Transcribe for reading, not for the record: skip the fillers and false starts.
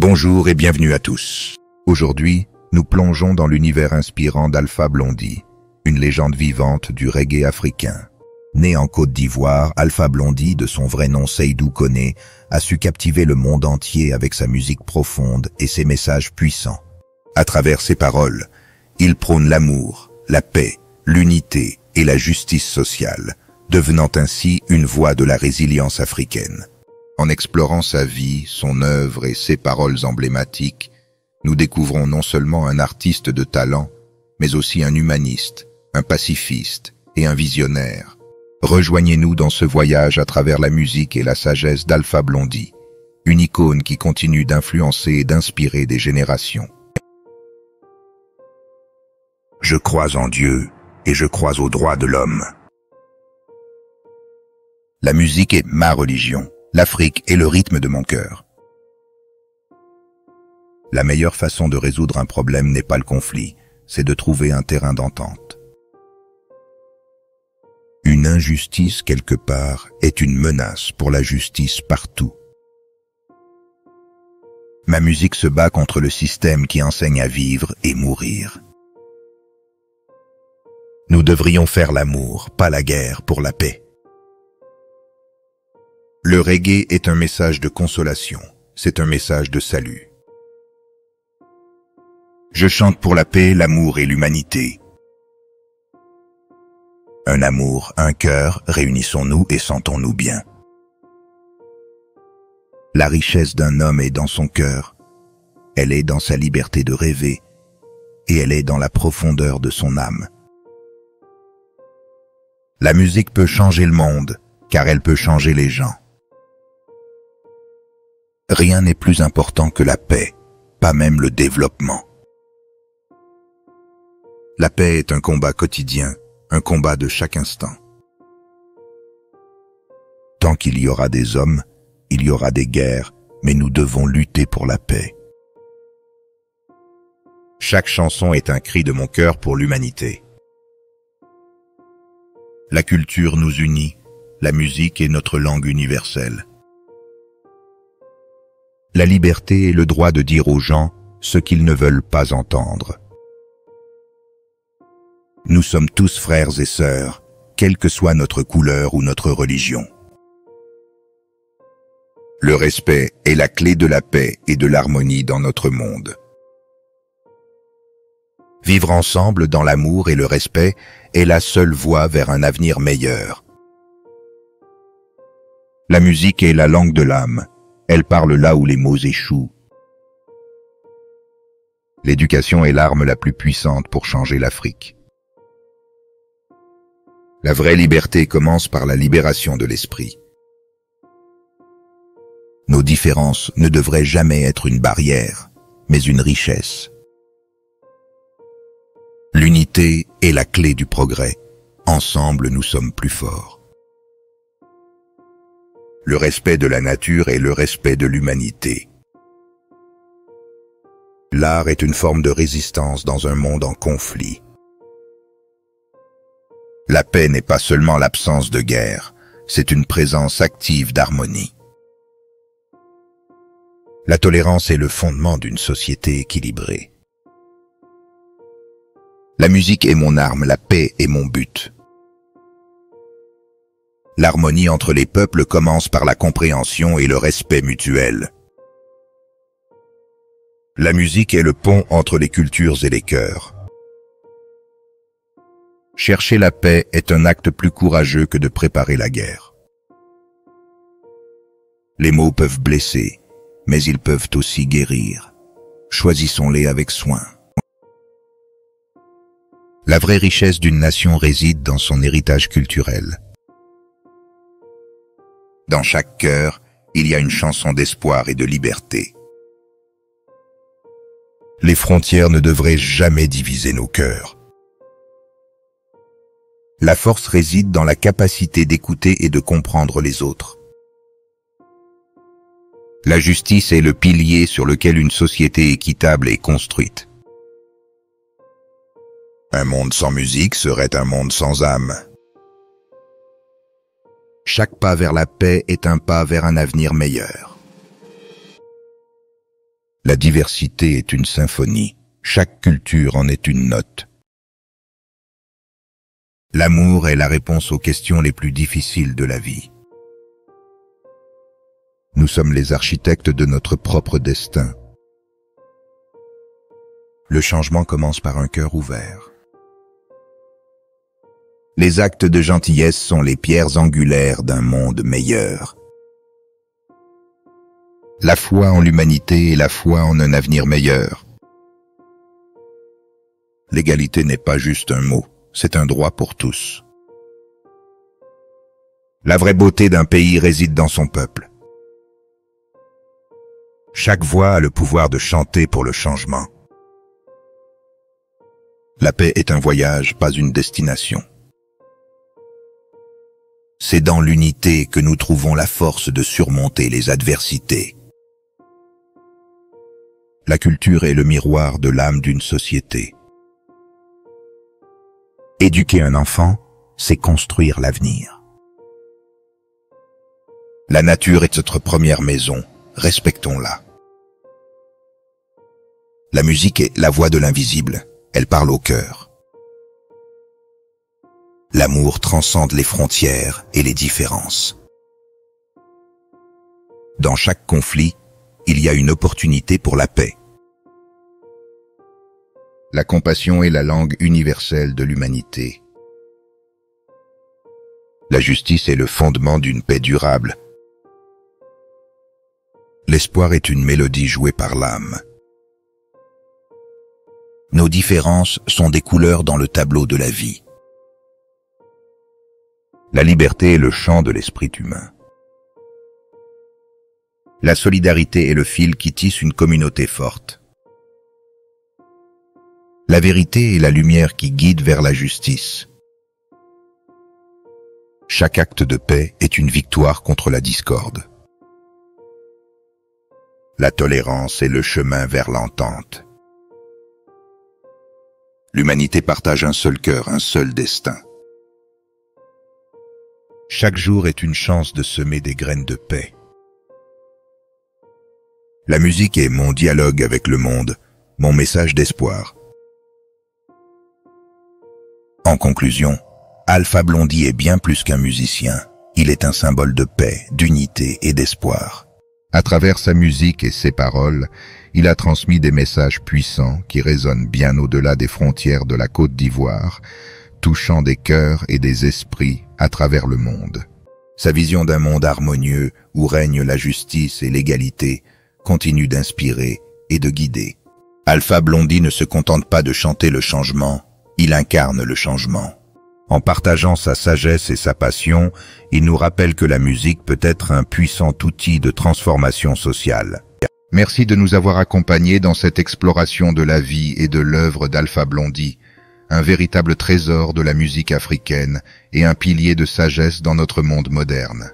Bonjour et bienvenue à tous. Aujourd'hui, nous plongeons dans l'univers inspirant d'Alpha Blondy, une légende vivante du reggae africain. Né en Côte d'Ivoire, Alpha Blondy, de son vrai nom Seydou Koné, a su captiver le monde entier avec sa musique profonde et ses messages puissants. À travers ses paroles, il prône l'amour, la paix, l'unité et la justice sociale, devenant ainsi une voix de la résilience africaine. En explorant sa vie, son œuvre et ses paroles emblématiques, nous découvrons non seulement un artiste de talent, mais aussi un humaniste, un pacifiste et un visionnaire. Rejoignez-nous dans ce voyage à travers la musique et la sagesse d'Alpha Blondy, une icône qui continue d'influencer et d'inspirer des générations. Je crois en Dieu et je crois aux droits de l'homme. La musique est ma religion. L'Afrique est le rythme de mon cœur. La meilleure façon de résoudre un problème n'est pas le conflit, c'est de trouver un terrain d'entente. Une injustice quelque part est une menace pour la justice partout. Ma musique se bat contre le système qui enseigne à vivre et mourir. Nous devrions faire l'amour, pas la guerre, pour la paix. Le reggae est un message de consolation, c'est un message de salut. Je chante pour la paix, l'amour et l'humanité. Un amour, un cœur, réunissons-nous et sentons-nous bien. La richesse d'un homme est dans son cœur, elle est dans sa liberté de rêver, et elle est dans la profondeur de son âme. La musique peut changer le monde, car elle peut changer les gens. Rien n'est plus important que la paix, pas même le développement. La paix est un combat quotidien, un combat de chaque instant. Tant qu'il y aura des hommes, il y aura des guerres, mais nous devons lutter pour la paix. Chaque chanson est un cri de mon cœur pour l'humanité. La culture nous unit, la musique est notre langue universelle. La liberté est le droit de dire aux gens ce qu'ils ne veulent pas entendre. Nous sommes tous frères et sœurs, quelle que soit notre couleur ou notre religion. Le respect est la clé de la paix et de l'harmonie dans notre monde. Vivre ensemble dans l'amour et le respect est la seule voie vers un avenir meilleur. La musique est la langue de l'âme. Elle parle là où les mots échouent. L'éducation est l'arme la plus puissante pour changer l'Afrique. La vraie liberté commence par la libération de l'esprit. Nos différences ne devraient jamais être une barrière, mais une richesse. L'unité est la clé du progrès. Ensemble, nous sommes plus forts. Le respect de la nature et le respect de l'humanité. L'art est une forme de résistance dans un monde en conflit. La paix n'est pas seulement l'absence de guerre, c'est une présence active d'harmonie. La tolérance est le fondement d'une société équilibrée. La musique est mon arme, la paix est mon but. L'harmonie entre les peuples commence par la compréhension et le respect mutuel. La musique est le pont entre les cultures et les cœurs. Chercher la paix est un acte plus courageux que de préparer la guerre. Les mots peuvent blesser, mais ils peuvent aussi guérir. Choisissons-les avec soin. La vraie richesse d'une nation réside dans son héritage culturel. Dans chaque cœur, il y a une chanson d'espoir et de liberté. Les frontières ne devraient jamais diviser nos cœurs. La force réside dans la capacité d'écouter et de comprendre les autres. La justice est le pilier sur lequel une société équitable est construite. Un monde sans musique serait un monde sans âme. Chaque pas vers la paix est un pas vers un avenir meilleur. La diversité est une symphonie. Chaque culture en est une note. L'amour est la réponse aux questions les plus difficiles de la vie. Nous sommes les architectes de notre propre destin. Le changement commence par un cœur ouvert. Les actes de gentillesse sont les pierres angulaires d'un monde meilleur. La foi en l'humanité et la foi en un avenir meilleur. L'égalité n'est pas juste un mot, c'est un droit pour tous. La vraie beauté d'un pays réside dans son peuple. Chaque voix a le pouvoir de chanter pour le changement. La paix est un voyage, pas une destination. C'est dans l'unité que nous trouvons la force de surmonter les adversités. La culture est le miroir de l'âme d'une société. Éduquer un enfant, c'est construire l'avenir. La nature est notre première maison, respectons-la. La musique est la voix de l'invisible, elle parle au cœur. L'amour transcende les frontières et les différences. Dans chaque conflit, il y a une opportunité pour la paix. La compassion est la langue universelle de l'humanité. La justice est le fondement d'une paix durable. L'espoir est une mélodie jouée par l'âme. Nos différences sont des couleurs dans le tableau de la vie. La liberté est le chant de l'esprit humain. La solidarité est le fil qui tisse une communauté forte. La vérité est la lumière qui guide vers la justice. Chaque acte de paix est une victoire contre la discorde. La tolérance est le chemin vers l'entente. L'humanité partage un seul cœur, un seul destin. Chaque jour est une chance de semer des graines de paix. La musique est mon dialogue avec le monde, mon message d'espoir. En conclusion, Alpha Blondy est bien plus qu'un musicien. Il est un symbole de paix, d'unité et d'espoir. À travers sa musique et ses paroles, il a transmis des messages puissants qui résonnent bien au-delà des frontières de la Côte d'Ivoire, touchant des cœurs et des esprits à travers le monde. Sa vision d'un monde harmonieux où règne la justice et l'égalité continue d'inspirer et de guider. Alpha Blondy ne se contente pas de chanter le changement, il incarne le changement. En partageant sa sagesse et sa passion, il nous rappelle que la musique peut être un puissant outil de transformation sociale. Merci de nous avoir accompagnés dans cette exploration de la vie et de l'œuvre d'Alpha Blondy, un véritable trésor de la musique africaine et un pilier de sagesse dans notre monde moderne.